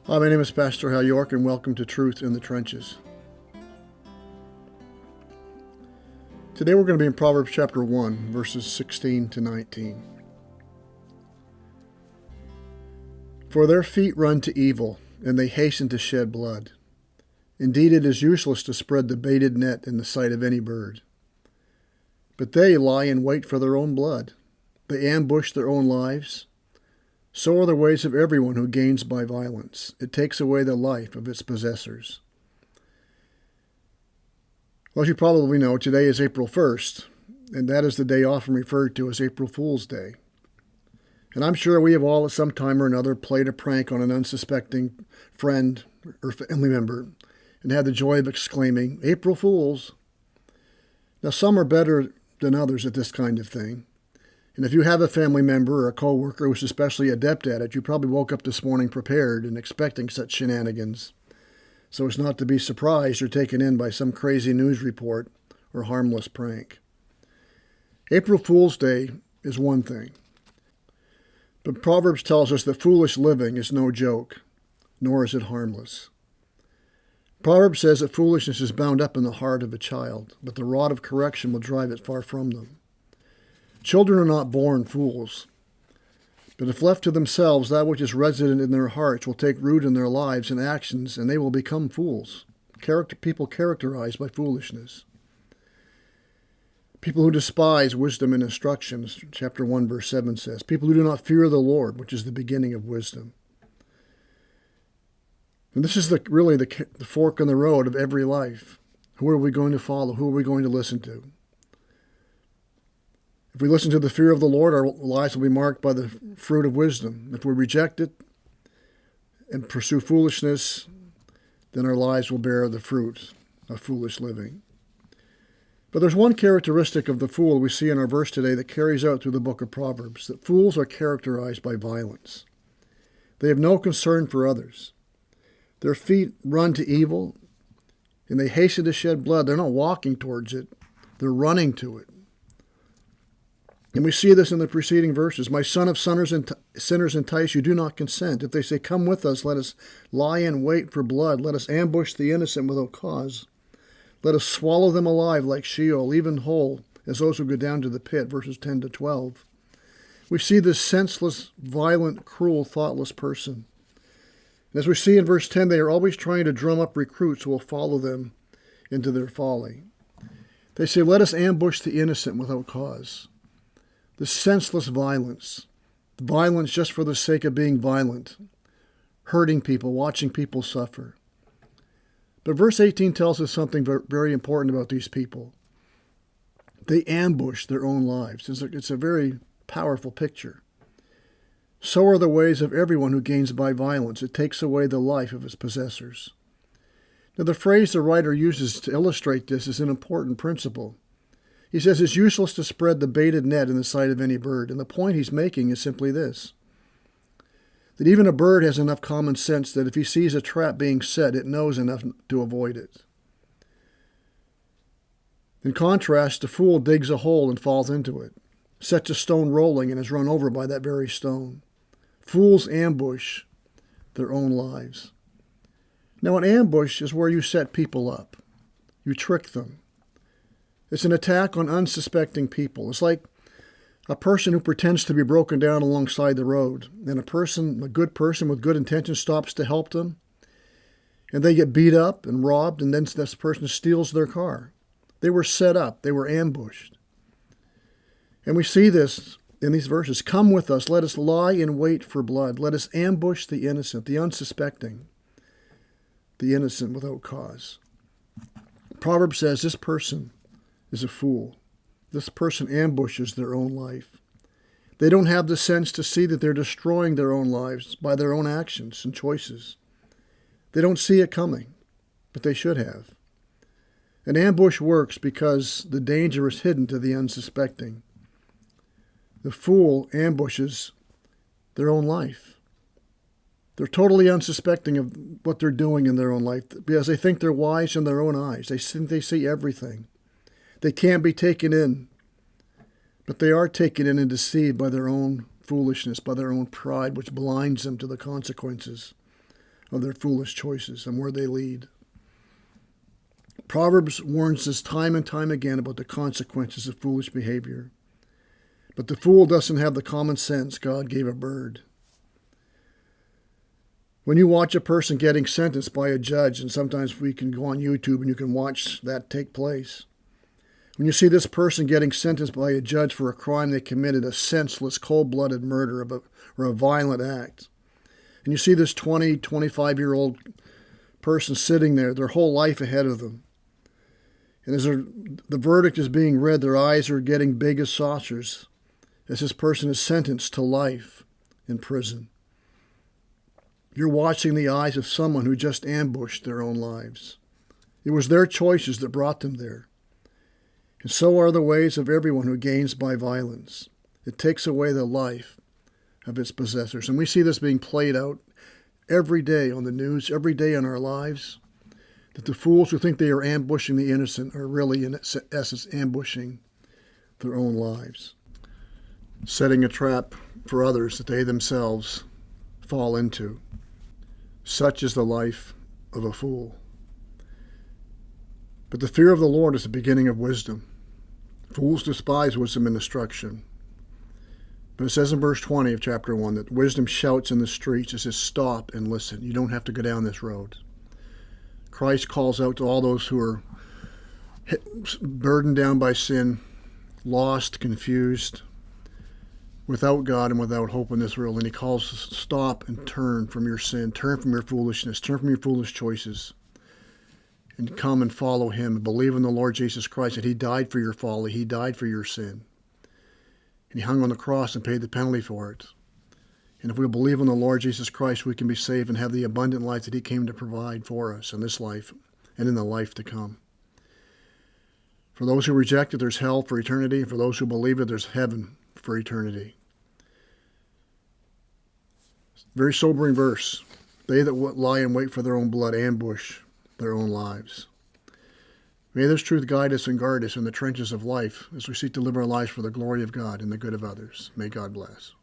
Hi, my name is Pastor Hal York, and welcome to Truth in the Trenches. Today we're going to be in Proverbs chapter 1, verses 16 to 19. For their feet run to evil, and they hasten to shed blood. Indeed, it is useless to spread the baited net in the sight of any bird. But they lie in wait for their own blood. They ambush their own lives. So are the ways of everyone who gains by violence. It takes away the life of its possessors. Well, as you probably know, today is April 1st, and that is the day often referred to as April Fool's Day. And I'm sure we have all at some time or another played a prank on an unsuspecting friend or family member and had the joy of exclaiming, "April Fools!" Now, some are better than others at this kind of thing. And if you have a family member or a coworker who's especially adept at it, you probably woke up this morning prepared and expecting such shenanigans, so as not to be surprised or taken in by some crazy news report or harmless prank. April Fool's Day is one thing, but Proverbs tells us that foolish living is no joke, nor is it harmless. Proverbs says that foolishness is bound up in the heart of a child, but the rod of correction will drive it far from them. Children are not born fools, but if left to themselves, that which is resident in their hearts will take root in their lives and actions, and they will become fools. People characterized by foolishness. People who despise wisdom and instruction, chapter 1, verse 7 says. People who do not fear the Lord, which is the beginning of wisdom. And this is really the fork in the road of every life. Who are we going to follow? Who are we going to listen to? If we listen to the fear of the Lord, our lives will be marked by the fruit of wisdom. If we reject it and pursue foolishness, then our lives will bear the fruit of foolish living. But there's one characteristic of the fool we see in our verse today that carries out through the book of Proverbs, that fools are characterized by violence. They have no concern for others. Their feet run to evil, and they hasten to shed blood. They're not walking towards it. They're running to it. And we see this in the preceding verses. My son of sinners entice you, do not consent. If they say, come with us, let us lie in wait for blood. Let us ambush the innocent without cause. Let us swallow them alive like Sheol, even whole, as those who go down to the pit, verses 10 to 12. We see this senseless, violent, cruel, thoughtless person. And as we see in verse 10, they are always trying to drum up recruits who will follow them into their folly. They say, let us ambush the innocent without cause. This senseless violence just for the sake of being violent, hurting people, watching people suffer. But verse 18 tells us something very important about these people. They ambush their own lives. It's a very powerful picture. So are the ways of everyone who gains by violence. It takes away the life of its possessors. Now, the phrase the writer uses to illustrate this is an important principle. He says it's useless to spread the baited net in the sight of any bird. And the point he's making is simply this, that even a bird has enough common sense that if he sees a trap being set, it knows enough to avoid it. In contrast, the fool digs a hole and falls into it, sets a stone rolling and is run over by that very stone. Fools ambush their own lives. Now, an ambush is where you set people up. You trick them. It's an attack on unsuspecting people. It's like a person who pretends to be broken down alongside the road, and a good person with good intentions stops to help them, and they get beat up and robbed, and then this person steals their car. They were set up. They were ambushed. And we see this in these verses. Come with us. Let us lie in wait for blood. Let us ambush the innocent, the unsuspecting, the innocent without cause. Proverbs says this person is a fool. This person ambushes their own life. They don't have the sense to see that they're destroying their own lives by their own actions and choices. They don't see it coming, but they should have. An ambush works because the danger is hidden to the unsuspecting. The fool ambushes their own life. They're totally unsuspecting of what they're doing in their own life because they think they're wise in their own eyes. They think they see everything. They can't be taken in, but they are taken in and deceived by their own foolishness, by their own pride, which blinds them to the consequences of their foolish choices and where they lead. Proverbs warns us time and time again about the consequences of foolish behavior. But the fool doesn't have the common sense God gave a bird. When you watch a person getting sentenced by a judge, and sometimes we can go on YouTube and you can watch that take place. When you see this person getting sentenced by a judge for a crime they committed, a senseless, cold-blooded murder or a violent act, and you see this 20, 25-year-old person sitting there, their whole life ahead of them, and as the verdict is being read, their eyes are getting big as saucers as this person is sentenced to life in prison. You're watching the eyes of someone who just ambushed their own lives. It was their choices that brought them there. And so are the ways of everyone who gains by violence. It takes away the life of its possessors. And we see this being played out every day on the news, every day in our lives, that the fools who think they are ambushing the innocent are really, in essence, ambushing their own lives, setting a trap for others that they themselves fall into. Such is the life of a fool. But the fear of the Lord is the beginning of wisdom. Fools despise wisdom and instruction. But it says in verse 20 of chapter 1 that wisdom shouts in the streets. It says, stop and listen. You don't have to go down this road. Christ calls out to all those who are burdened down by sin, lost, confused, without God and without hope in this world. And he calls us to stop and turn from your sin, turn from your foolishness, turn from your foolish choices, and come and follow him and believe in the Lord Jesus Christ, that he died for your folly, he died for your sin. And he hung on the cross and paid the penalty for it. And if we believe in the Lord Jesus Christ, we can be saved and have the abundant life that he came to provide for us in this life and in the life to come. For those who reject it, there's hell for eternity. And for those who believe it, there's heaven for eternity. Very sobering verse. They that lie in wait for their own blood ambush their own lives. May this truth guide us and guard us in the trenches of life as we seek to live our lives for the glory of God and the good of others. May God bless.